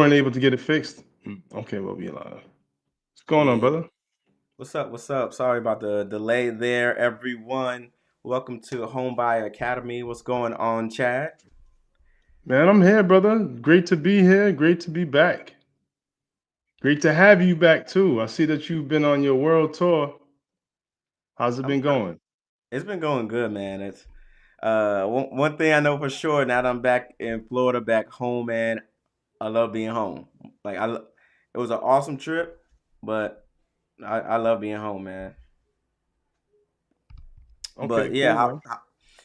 weren't able to get it fixed. Okay, well, we alive. What's going on, Yeah. brother? What's up? What's up? Sorry about the delay there, everyone. Welcome to Home Buy Academy. What's going on, Chad? Man, I'm here, brother. Great to be here. Great to be back. Great to have you back too. I see that you've been on your world tour. How's it I'm, been I'm- going? it's been going good, man. It's one thing I know for sure. Now that I'm back in Florida, back home, man, I love being home. It was an awesome trip, but I love being home, man. Okay, But yeah, cool, how man. how,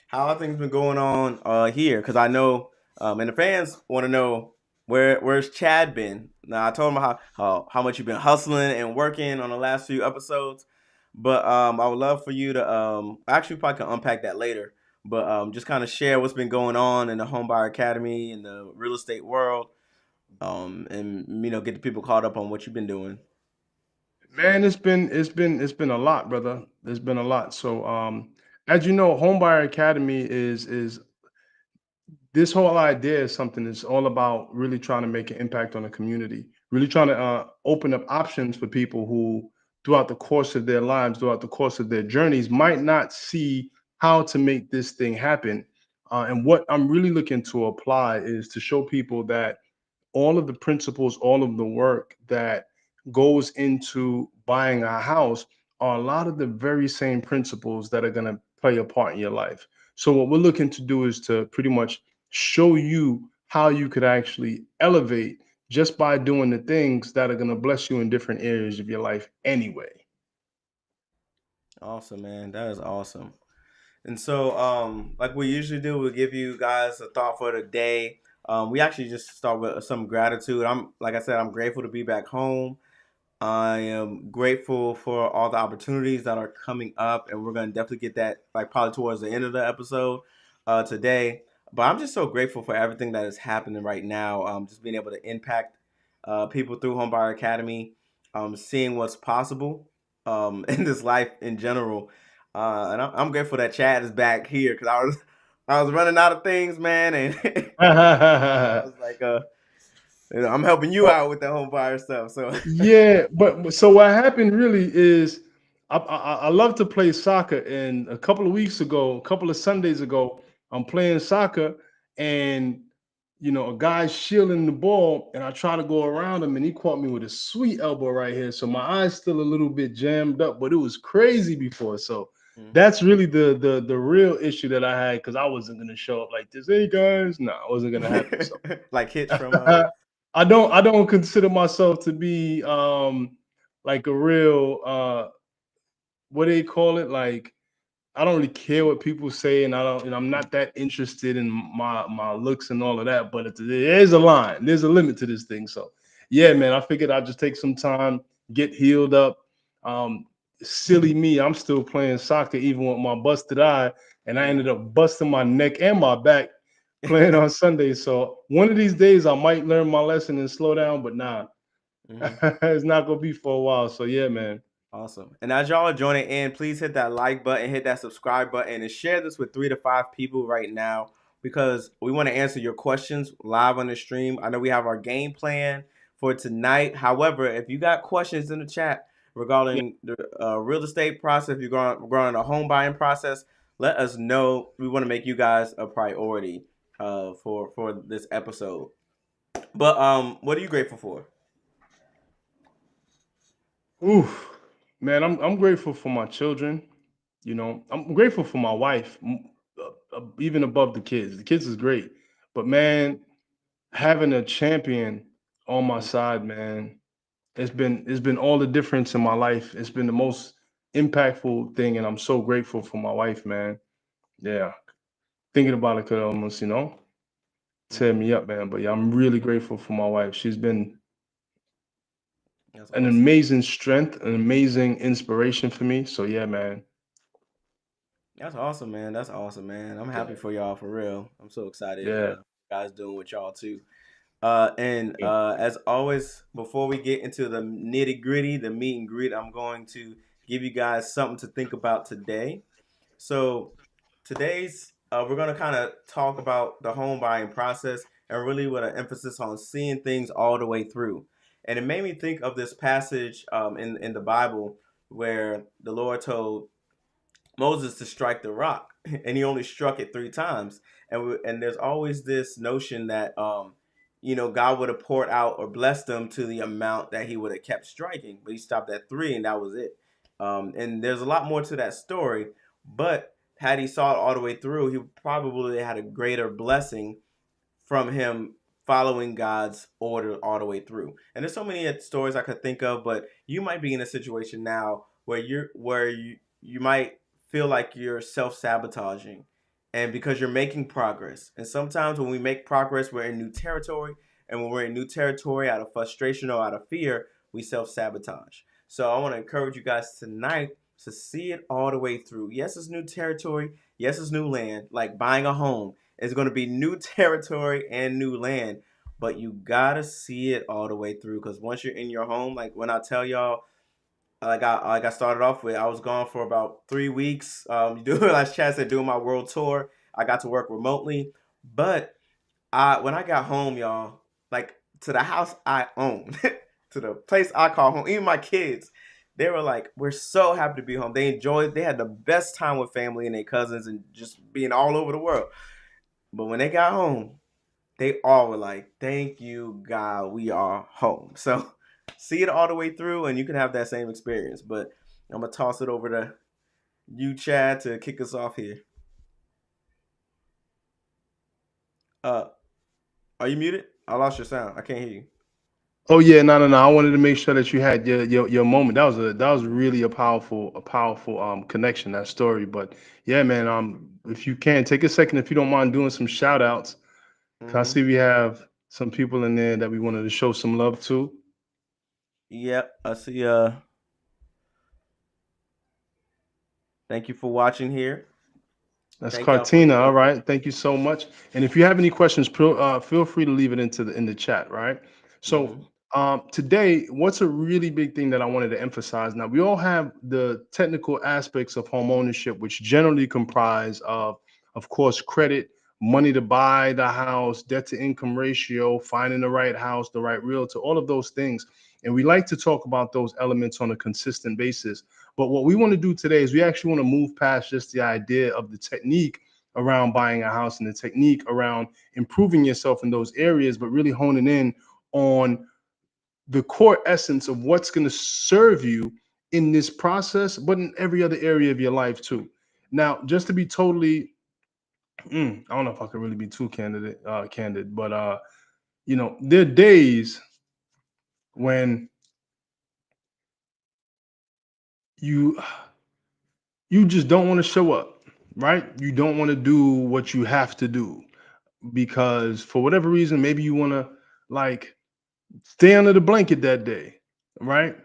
how are things been going on here? Because I know, and the fans want to know where's Chad been. Now I told him how much you've been hustling and working on the last few episodes, but I would love for you to actually probably can unpack that later. But just kind of share what's been going on in the Homebuyer Academy in the real estate world, and get the people caught up on what you've been doing. Man, it's been a lot, brother. There's been a lot. So, as you know, Homebuyer Academy is this whole idea is something that's all about really trying to make an impact on the community, really trying to open up options for people who, throughout the course of their lives, throughout the course of their journeys, might not see how to make this thing happen. And what I'm really looking to apply is to show people that all of the principles, all of the work that goes into buying a house are a lot of the very same principles that are going to play a part in your life. So, what we're looking to do is to pretty much show you how you could actually elevate just by doing the things that are going to bless you in different areas of your life anyway. Awesome, man. That is awesome. And so, like we usually do, we'll give you guys a thought for the day. We actually just start with some gratitude. Like I said, I'm grateful to be back home. I am grateful for all the opportunities that are coming up, and we're gonna definitely get that like probably towards the end of the episode today. But I'm just so grateful for everything that is happening right now. Just being able to impact people through Homebuyer Academy, seeing what's possible in this life in general. And I'm grateful that Chad is back here because I was running out of things, man, and I was like, I'm helping you Well, out with the home buyer stuff. So yeah, but so what happened really is I love to play soccer, and a couple of weeks ago, a couple of Sundays ago, I'm playing soccer, and a guy's shielding the ball, and I try to go around him, and he caught me with a sweet elbow right here. So my eye's still a little bit jammed up, but it was crazy before. So Mhm. that's really the real issue that I had because I wasn't gonna show up like this. Hey guys, no, it wasn't gonna happen. So Like Hitch from I don't consider myself to be like a real what do they call it? Like I don't really care what people say, and I don't, and I'm not that interested in my looks and all of that. But there's a line, there's a limit to this thing. So yeah, man, I figured I'd just take some time, get healed up. Um, Silly me, I'm still playing soccer even with my busted eye, and I ended up busting my neck and my back playing on Sunday. So one of these days I might learn my lesson and slow down, but nah, Mhm. it's not gonna be for a while. So yeah, man. Awesome. And as y'all are joining in, please hit that like button, hit that subscribe button, and share this with 3 to 5 people right now because we want to answer your questions live on the stream. I know we have our game plan for tonight. However, if you got questions in the chat Yeah. regarding the real estate process, if you're going a home buying process, let us know. We want to make you guys a priority for this episode. But what are you grateful for? Oof, man, I'm grateful for my children. I'm grateful for my wife, even above the kids. The kids is great, but man, having a champion on my side, man, it's been all the difference in my life. It's been the most impactful thing, and I'm so grateful for my wife, man. Yeah, thinking about it could almost, tear Mhm. me up, man. But yeah, I'm really grateful for my wife. She's been That's an awesome. amazing strength, an amazing inspiration for me. So yeah, man. That's awesome, man. That's awesome, man. I'm Yeah, happy for y'all for real. I'm so excited. yeah. Guys doing with y'all too. And Yeah. as always, before we get into the nitty gritty, the meet and greet, I'm going to give you guys something to think about today. So today's we're gonna kind of talk about the home buying process. and really with an emphasis on seeing things all the way through. And it made me think of this passage in the Bible where the Lord told Moses to strike the rock, and he only struck it 3 times. And there's always this notion that God would have poured out or blessed them to the amount that he would have kept striking, but he stopped at 3, and that was it. And there's a lot more to that story, but had he saw it all the way through, he probably had a greater blessing from him following God's order all the way through. And there's so many stories I could think of, but you might be in a situation now where you might feel like you're self-sabotaging and because you're making progress. And sometimes when we make progress, we're in new territory, and when we're in new territory out of frustration or out of fear, we self-sabotage. So I want to encourage you guys tonight to see it all the way through. Yes, it's new territory. Yes, it's new land, like buying a home. It's going to be new territory and new land, but you gotta see it all the way through. Because once you're in your home, like when I tell y'all, like I started off with, I was gone for about 3 weeks. Doing like Chad said, doing my world tour. I got to work remotely, but when I got home, y'all, like to the house I own, to the place I call home, even my kids, they were like, "We're so happy to be home." They enjoyed. They had the best time with family and their cousins and just being all over the world. But when they got home, they all were like, "Thank you, God, we are home." So see it all the way through, and you can have that same experience. But I'm gonna toss it over to you, Chad, to kick us off here. Uh, are you muted? I lost your sound. I can't hear you. Oh yeah, no, no, no. I wanted to make sure that you had your moment. That was really a powerful connection, that story. But yeah, man, if you can take a second, if you don't mind doing some shout outs. 'Cause I Mm-hmm. see we have some people in there that we wanted to show some love to. Yep, I see. Thank you for watching here. That's Thank y'all for Cartina. All your. right. Thank you so much. And if you have any questions, feel free to leave it in the chat. Right. So Mm-hmm. today, what's a really big thing that I wanted to emphasize? Now, we all have the technical aspects of home ownership, which generally comprise of course, credit, money to buy the house, debt to income ratio, finding the right house, the right realtor, all of those things. And we like to talk about those elements on a consistent basis. But what we want to do today is we actually want to move past just the idea of the technique around buying a house and the technique around improving yourself in those areas, but really honing in on the core essence of what's going to serve you in this process, but in every other area of your life too. Now, just to be totally, I don't know if I could really be too candid, but there are days when you you just don't want to show up, right? You don't want to do what you have to do because for whatever reason, maybe you want to like stay under the blanket that day, right?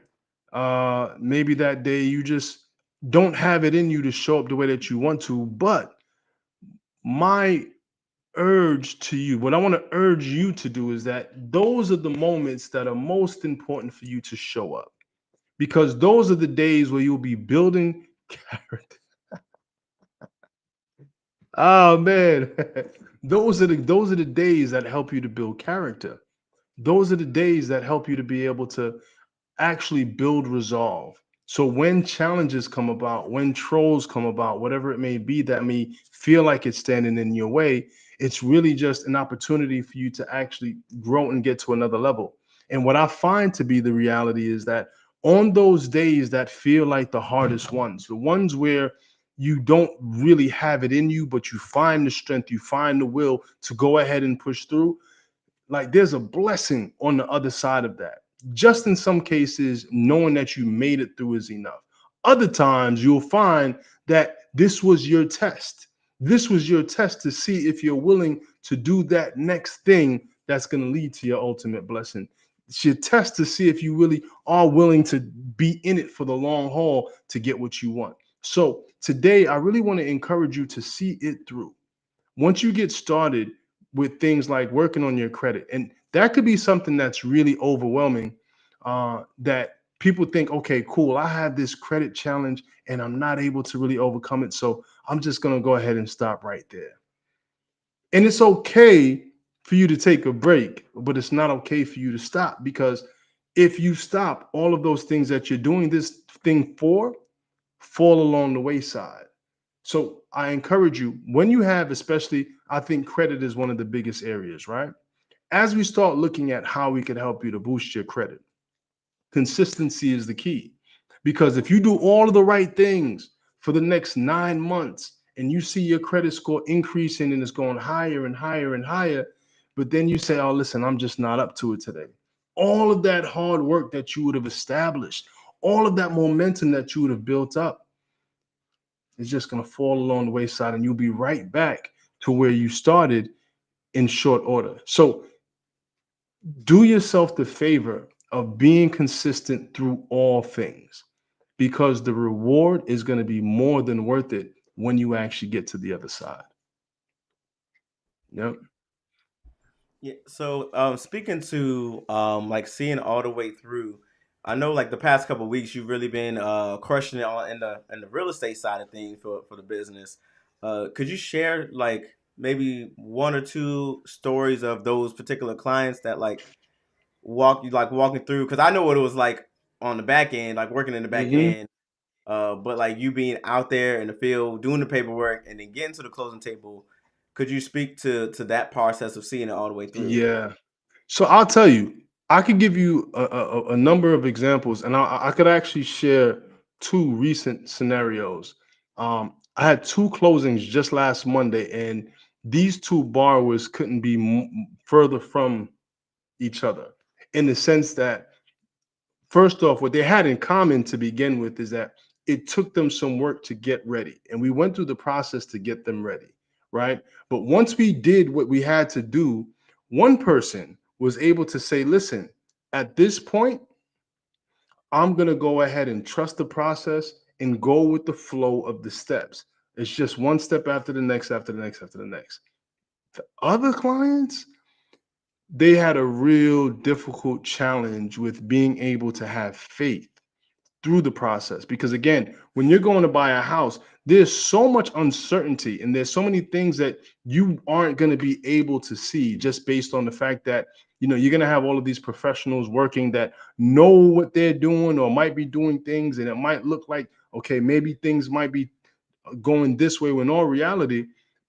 Maybe that day you just don't have it in you to show up the way that you want to. But my urge to you, what I want to urge you to do is that those are the moments that are most important for you to show up because those are the days where you'll be building character. Oh man, those are the days that help you to build character. Those are the days that help you to be able to actually build resolve. So when challenges come about, when trolls come about, whatever it may be that may feel like it's standing in your way, it's really just an opportunity for you to actually grow and get to another level. And what I find to be the reality is that on those days that feel like the hardest ones, the ones where you don't really have it in you, but you find the strength, you find the will to go ahead and push through, like there's a blessing on the other side of that. Just in some cases, knowing that you made it through is enough. Other times, you'll find that this was your test. This was your test to see if you're willing to do that next thing that's going to lead to your ultimate blessing. It's your test to see if you really are willing to be in it for the long haul to get what you want. So today, I really want to encourage you to see it through. Once you get started with things like working on your credit, and that could be something that's really overwhelming, that people think, okay, cool, I have this credit challenge and I'm not able to really overcome it. So I'm just going to go ahead and stop right there. And it's okay for you to take a break, but it's not okay for you to stop, because if you stop, all of those things that you're doing this thing for fall along the wayside. So I encourage you, when you have, especially, I think credit is one of the biggest areas, right? As we start looking at how we can help you to boost your credit, consistency is the key. Because if you do all of the right things for the next 9 months and you see your credit score increasing and it's going higher and higher and higher, but then you say, oh, listen, I'm just not up to it today. All of that hard work that you would have established, all of that momentum that you would have built up is just going to fall along the wayside, and you'll be right back to where you started in short order. So do yourself the favor of being consistent through all things, because the reward is going to be more than worth it when you actually get to the other side. Yep. Yeah. So, speaking to like seeing all the way through, I know like the past couple of weeks you've really been crushing it on in the real estate side of things for the business. Could you share like maybe one or two stories of those particular clients that like walking through? Because I know what it was like on the back end, like working in the back Hmm. end. But like you being out there in the field doing the paperwork and then getting to the closing table, could you speak to that process of seeing it all the way through? Yeah. So I'll tell you, I could give you a number of examples, and I could actually share two recent scenarios. I had two closings just last Monday, and these two borrowers couldn't be further from each other, in the sense that, first off, what they had in common to begin with is that it took them some work to get ready. And we went through the process to get them ready, right? But once we did what we had to do, one person was able to say, listen, at this point, I'm going to go ahead and trust the process and go with the flow of the steps. It's just one step after the next, after the next, after the next. The other clients, they had a real difficult challenge with being able to have faith through the process, because again, when you're going to buy a house, there's so much uncertainty and there's so many things that you aren't going to be able to see, just based on the fact that you're going to have all of these professionals working that know what they're doing or might be doing things, and it might look like, okay, maybe things might be going this way, when all reality,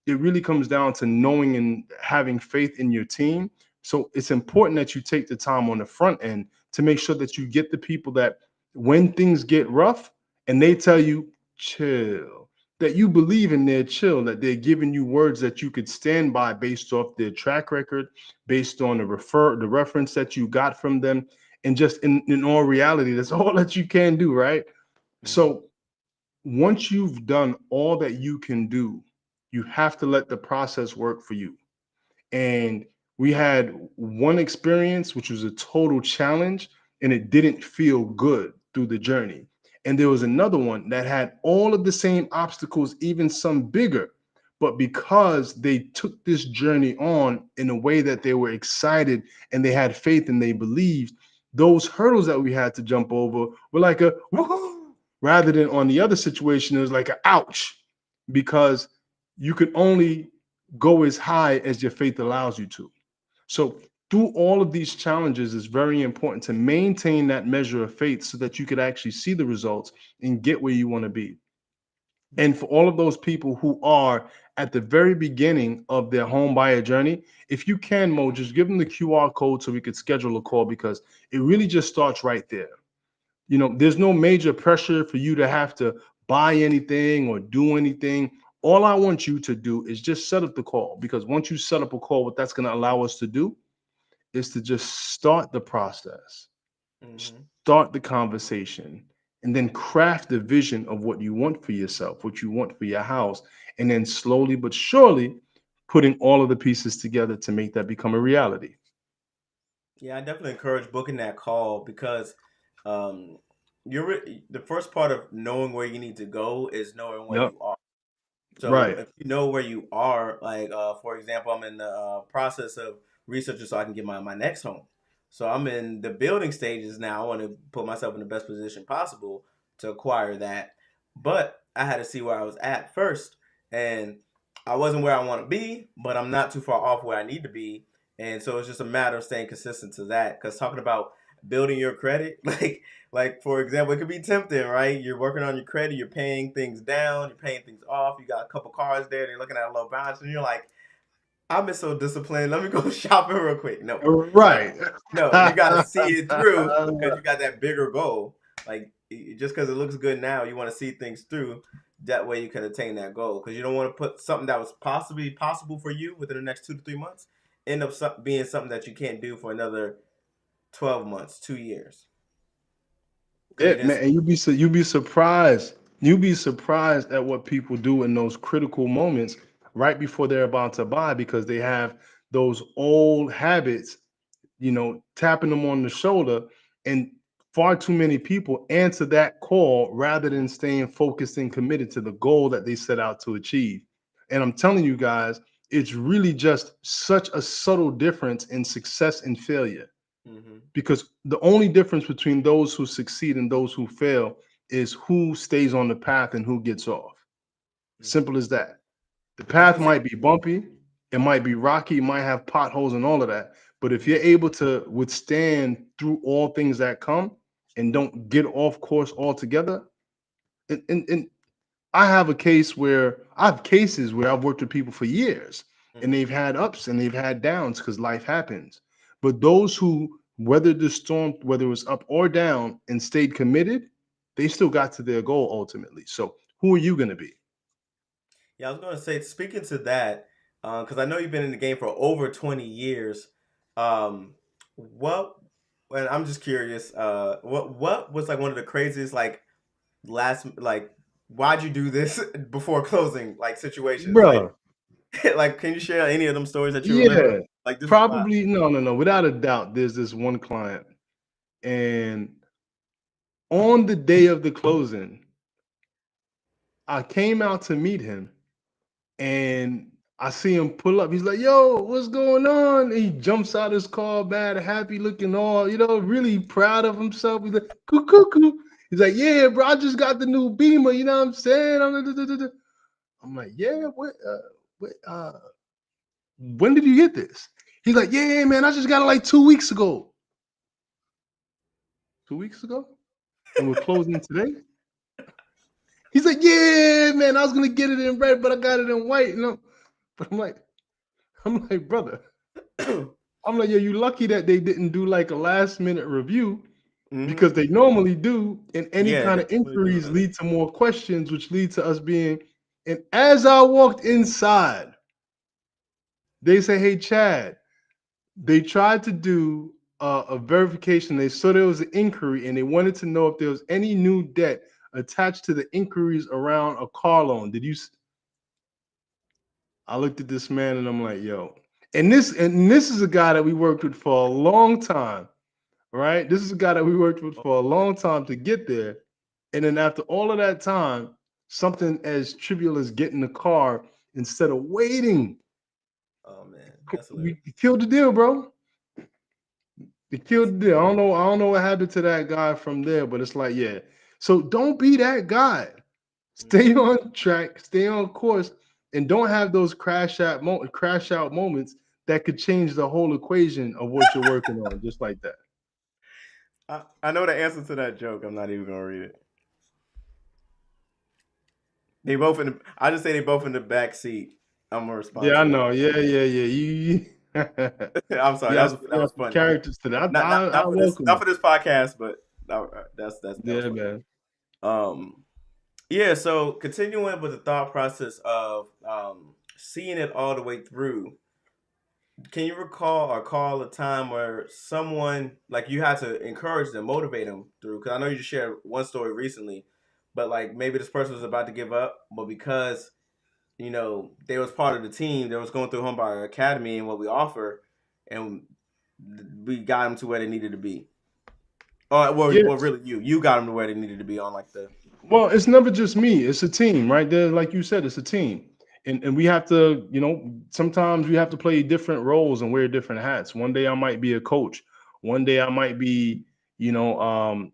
it really comes down to knowing and having faith in your team. So it's important that you take the time on the front end to make sure that you get the people that, when things get rough and they tell you chill, that you believe in their chill, that they're giving you words that you could stand by based off their track record, based on the reference that you got from them. And just in all reality, that's all that you can do, right? Mm-hmm. So once you've done all that you can do, you have to let the process work for you. And we had one experience which was a total challenge, and it didn't feel good through the journey. And there was another one that had all of the same obstacles, even some bigger. But because they took this journey on in a way that they were excited and they had faith and they believed, those hurdles that we had to jump over were like a woohoo, rather than on the other situation, it was like a ouch, because you could only go as high as your faith allows you to. So through all of these challenges, it's very important to maintain that measure of faith so that you could actually see the results and get where you want to be. And for all of those people who are at the very beginning of their home buyer journey, if you can, Mo, just give them the QR code so we could schedule a call, because it really just starts right there. There's no major pressure for you to have to buy anything or do anything. All I want you to do is just set up the call, because once you set up a call, what that's going to allow us to do is to just start the process, Mm-hmm. start the conversation, and then craft the vision of what you want for yourself, what you want for your house, and then slowly but surely putting all of the pieces together to make that become a reality. Yeah, I definitely encourage booking that call because um, the first part of knowing where you need to go is knowing where Yep. you are. So Right. if you know where you are, like for example, I'm in the process of researching so I can get my next home. So I'm in the building stages now. I want to put myself in the best position possible to acquire that. But I had to see where I was at first, and I wasn't where I want to be, but I'm not too far off where I need to be. And so it's just a matter of staying consistent to that. Because talking about building your credit, like for example, it could be tempting, right? You're working on your credit, you're paying things down, you're paying things off. You got a couple cars there, they're looking at a low balance, and you're like, I've been so disciplined. Let me go shopping real quick. No, like Right. no, you got to see it through because you got that bigger goal. Like just because it looks good now, you want to see things through. That way, you can attain that goal because you don't want to put something that was possibly possible for you within the next 2 to 3 months end up being something that you can't do for another 12 months, 2 years because you It, didn't. man, and you'd be surprised. You'd be surprised at what people do in those critical moments right before they're about to buy because they have those old habits, tapping them on the shoulder. And far too many people answer that call rather than staying focused and committed to the goal that they set out to achieve. And I'm telling you guys, it's really just such a subtle difference in success and failure, Mm-hmm. because the only difference between those who succeed and those who fail is who stays on the path and who gets off. Mm-hmm. Simple as that. The That's path what's might be bumpy, it might be rocky, it might have potholes and all of that. But if you're able to withstand through all things that come and don't get off course altogether, and I have a case where I have cases where I've worked with people for years and mm-hmm. they've had ups and they've had downs because life happens. But those who weathered the storm, whether it was up or down, and stayed committed, they still got to their goal ultimately. So who are you going to be? Yeah, I was going to say, speaking to that, because I know you've been in the game for over 20 years. Um, what, and I'm just curious, what was like one of the craziest, like, why'd you do this before closing, like, situations? Like, Bro, like, can you share any of them stories that you remember? yeah, Like, this is why. probably no, no, no. Without a doubt, there's this one client, and on the day of the closing, I came out to meet him, and I see him pull up. He's like, "Yo, what's going on?" And he jumps out his car, bad, happy looking, all really proud of himself. He's like, "Coo." He's like, "Yeah, bro, I just got the new Beamer. You know what I'm saying?" I'm like, "Yeah, when did you get this?" He's like, "Yeah, man, I just got it like 2 weeks ago." 2 weeks ago, and we're closing today. He's like, "Yeah, man, I was gonna get it in red, but I got it in white." But I'm like, brother. I'm like, yeah, you lucky that they didn't do like a last minute review Hmm. because they normally do. And any Yeah, kind of definitely do inquiries that. lead to more questions, which lead to us being. And as I walked inside, they say, "Hey, Chad," they tried to do a verification. They saw there was an inquiry and they wanted to know if there was any new debt attached to the inquiries around a car loan. I looked at this man and I'm like, yo, and this is a guy that we worked with for a long time, right? This is a guy that we worked with Oh, for a man. long time to get there. And then after all of that time, something as trivial as getting the car instead of waiting, Oh, man. That's hilarious. we killed the deal, bro. It killed the deal. I don't know what happened to that guy from there, but it's like, yeah. So don't be that guy. Stay Hmm. on track, stay on course, and don't have those crash out moments that could change the whole equation of what you're working on, just like that. I know the answer to that joke. I'm not even going to read it. They both in the. I just say they both in the back seat. I'm gonna respond Yeah, I to know. Yeah, yeah, yeah. You it. I'm sorry. you have That you have was some funny. characters to that. Not I welcome not it. for this podcast, but that was Yeah, funny. man. Um, yeah. So continuing with the thought process of seeing it all the way through. Can you recall or call a time where someone like you had to encourage them, motivate them through? Because I know you just shared one story recently, but like maybe this person was about to give up, but because they was part of the team that was going through Homebuyer Academy and what we offer, and we got them to where they needed to be. Or well, Yes. really, you got them to where they needed to be on like the. Well, it's never just me. It's a team, right there. Like you said, it's a team. And we have to, sometimes we have to play different roles and wear different hats. One day I might be a coach. One day I might be, you know,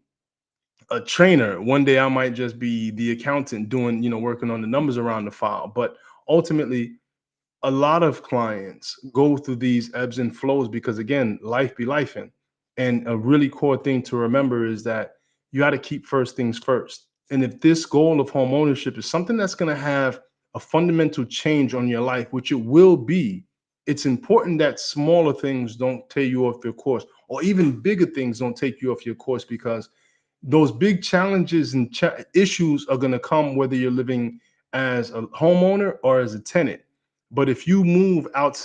a trainer. One day I might just be the accountant doing, working on the numbers around the file. But ultimately, a lot of clients go through these ebbs and flows because again, life be life in. And a really core thing to remember is that you got to keep first things first. And if this goal of home ownership is something that's going to have a fundamental change on your life, which it will be, it's important that smaller things don't take you off your course, or even bigger things don't take you off your course, because those big challenges and issues are going to come whether you're living as a homeowner or as a tenant. But if you move out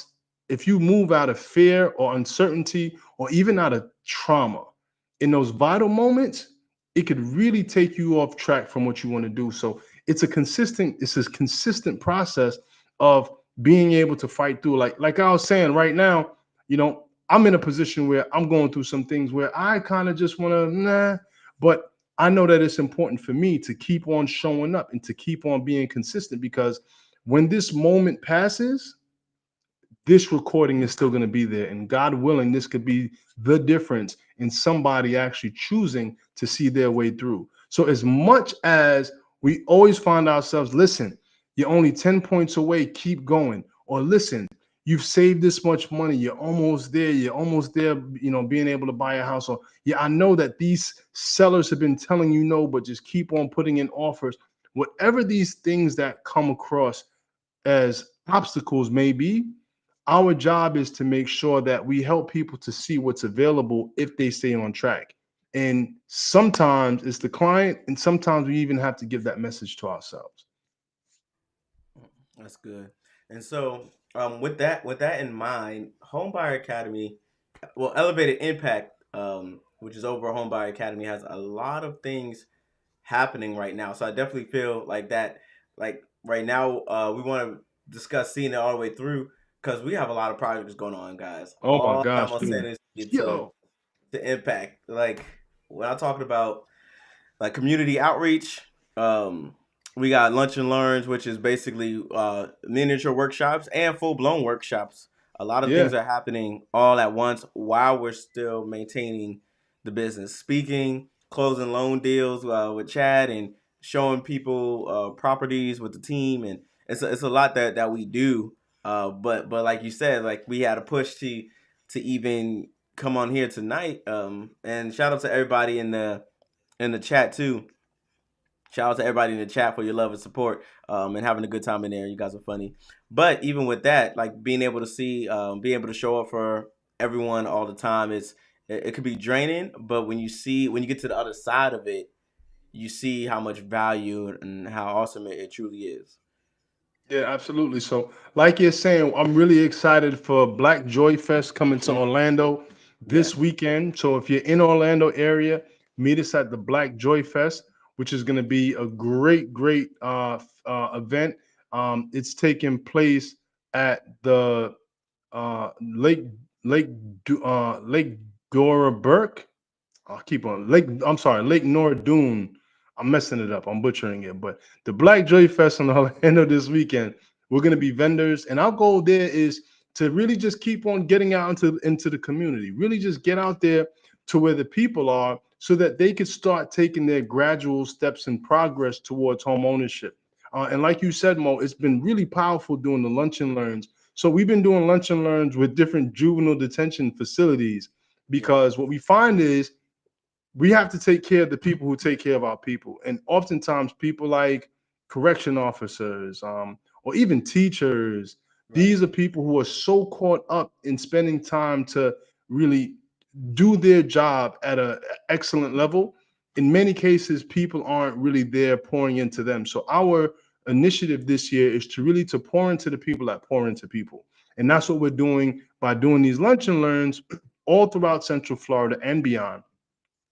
of fear or uncertainty or even out of trauma in those vital moments, it could really take you off track from what you want to do. So it's a consistent process of being able to fight through. Like I was saying right now, I'm in a position where I'm going through some things where I kind of just want to but I know that it's important for me to keep on showing up and to keep on being consistent, because when this moment passes, this recording is still going to be there. And God willing, this could be the difference in somebody actually choosing to see their way through. So, as much as we always find ourselves, listen, you're only 10 points away, keep going. Or listen, you've saved this much money, you're almost there, being able to buy a house. Or, yeah, I know that these sellers have been telling you no, but just keep on putting in offers. Whatever these things that come across as obstacles may be, our job is to make sure that we help people to see what's available if they stay on track. And sometimes it's the client, and sometimes we even have to give that message to ourselves. That's good. And so, with that in mind, Homebuyer Academy, well, Elevated Impact, which is over Homebuyer Academy, has a lot of things happening right now. So I definitely feel like that. Like right now, we want to discuss seeing it all the way through because we have a lot of projects going on, guys. Oh my All I'm gosh, gonna say dude. this to Yo. to impact. Like when I'm talking about like community outreach. Um, we got lunch and learns, which is basically miniature workshops and full blown workshops. A lot of Yeah. things are happening all at once while we're still maintaining the business. Speaking, closing loan deals with Chad, and showing people properties with the team, and it's a lot that we do. But like you said, like we had a push to even come on here tonight. And shout out to everybody in the chat too. Shout out to everybody in the chat for your love and support, and having a good time in there. You guys are funny. But even with that, like being able to see, being able to show up for everyone all the time, it could be draining. But when you get to the other side of it, you see how much value and how awesome it truly is. Yeah, absolutely. So, like you're saying, I'm really excited for Black Joy Fest coming to Mm, Orlando yeah. this weekend. So, if you're in Orlando area, meet us at the Black Joy Fest, which is going to be a great event. It's taking place at the uh, Lake Lake Lake Dora Burke. I'll keep on Lake. I'm sorry, Lake Nordune. I'm messing it up. I'm butchering it. But the Black Joy Fest in Orlando this weekend, we're gonna be vendors, and our goal there is to really just keep on getting out into the community. Really just get out there to where the people are, so that they could start taking their gradual steps in progress towards home ownership. And like you said, Mo, it's been really powerful doing the lunch and learns. So we've been doing lunch and learns with different juvenile detention facilities, Yeah. because what we find is we have to take care of the people who take care of our people. And oftentimes, people like correction officers, or even teachers, Right. these are people who are so caught up in spending time to really do their job at an excellent level. In many cases, people aren't really there pouring into them. So our initiative this year is to really to pour into the people that pour into people. And that's what we're doing by doing these lunch and learns all throughout Central Florida and beyond.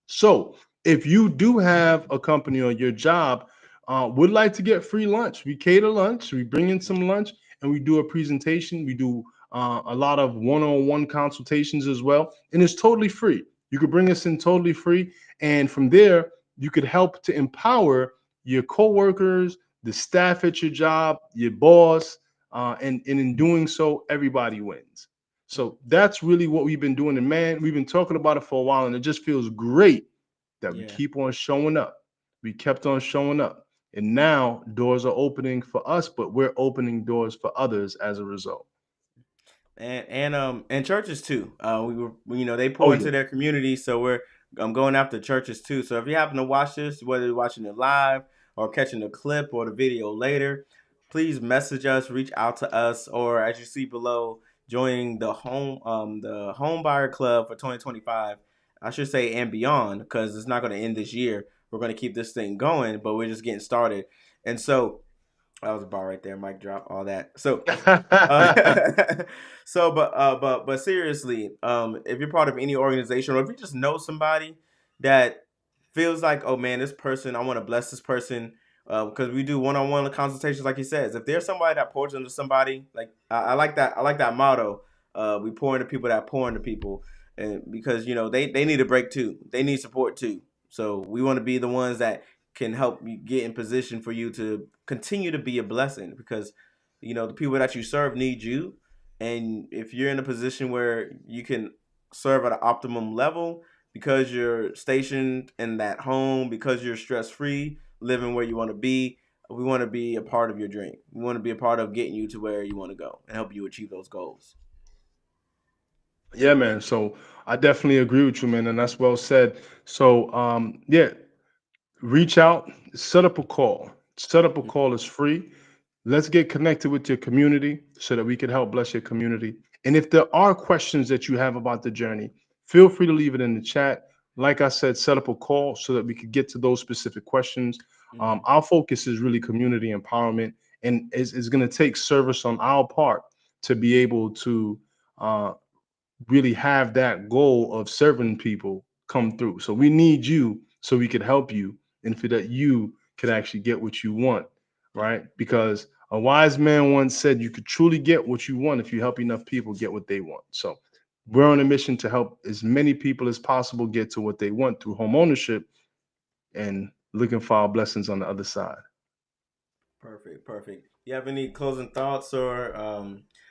So if you do have a company or your job would like to get free lunch, we cater lunch, we bring in some lunch, and we do a presentation. We do a lot of one-on-one consultations as well, and it's totally free. You could bring us in totally free, and from there you could help to empower your coworkers, the staff at your job, your boss, and in doing so, everybody wins. So that's really what we've been doing. And man, we've been talking about it for a while, and it just feels great that we Yeah. keep on showing up. We kept on showing up. And now doors are opening for us, but we're opening doors for others as a result. And churches too. They Oh pour yeah. into their community, so we're going after churches too. So if you happen to watch this, whether you're watching it live or catching the clip or the video later, please message us, reach out to us, or as you see below, join the home buyer club for 2025. I should say and beyond, because it's not going to end this year. We're going to keep this thing going, but we're just getting started. And so that was a bar right there, mic drop, all that. So uh, but seriously, if you're part of any organization or if you just know somebody that feels like, oh man, this person, I want to bless this person, because we do one-on-one consultations, like he says. If there's somebody that pours into somebody, like I like that. I like that motto. We pour into people that pour into people, and because they need a break too. They need support too. So we want to be the ones that can help you get in position for you to continue to be a blessing, because the people that you serve need you. And if you're in a position where you can serve at an optimum level because you're stationed in that home, because you're stress free, living where you want to be, we want to be a part of your dream. We want to be a part of getting you to where you want to go and help you achieve those goals. Yeah, man. So I definitely agree with you, man, and that's well said. So yeah, reach out, set up a call. Set up a call is free. Let's get connected with your community so that we can help bless your community. And if there are questions that you have about the journey, feel free to leave it in the chat. Like I said, set up a call so that we could get to those specific questions. Mm-hmm. Our focus is really community empowerment, and is going to take service on our part to be able to uh, really have that goal of serving people come through. So we need you so we could help you and for that you could actually get what you want, right? Because a wise man once said you could truly get what you want if you help enough people get what they want. So we're on a mission to help as many people as possible get to what they want through home ownership and looking for our blessings on the other side. Perfect, perfect. You have any closing thoughts, or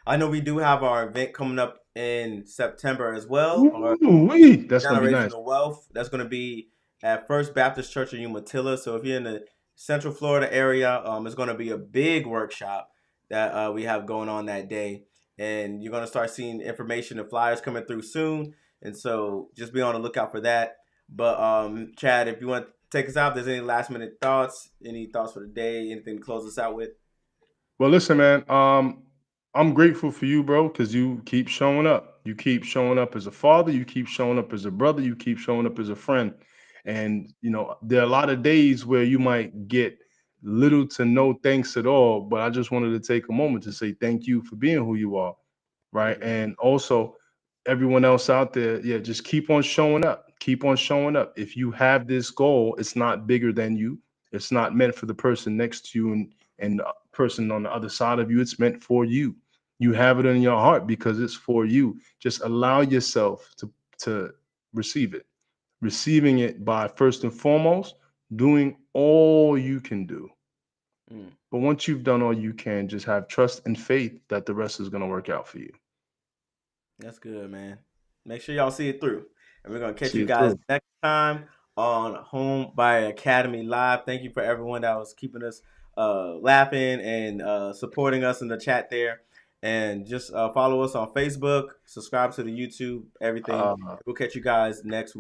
I know we do have our event coming up in September as well, or Ooh, that's gonna be nice. Generational Wealth. That's going to be at First Baptist Church in Umatilla. So if you're in the Central Florida area, it's going to be a big workshop that we have going on that day, and you're going to start seeing information and flyers coming through soon. And so just be on the lookout for that. But Chad, if you want to take us out, if there's any last minute thoughts, any thoughts for the day, anything to close us out with? Well, listen, man. I'm grateful for you, bro, because you keep showing up. You keep showing up as a father. You keep showing up as a brother. You keep showing up as a friend. And there are a lot of days where you might get little to no thanks at all. But I just wanted to take a moment to say thank you for being who you are, right? Mm-hmm. And also, everyone else out there, yeah, just keep on showing up. Keep on showing up. If you have this goal, it's not bigger than you. It's not meant for the person next to you and the person on the other side of you. It's meant for you. You have it in your heart because it's for you. Just allow yourself to receive it. Receiving it by first and foremost doing all you can do. Mm, But once you've done all you can, just have trust and faith that the rest is going to work out for you. that's good, man. Make sure y'all see it through. And we're going to catch See you it guys through. next time on Home by Academy Live. Thank you for everyone that was keeping us laughing and supporting us in the chat there. And just follow us on Facebook, subscribe to the YouTube, everything. Uh, We'll catch you guys next week.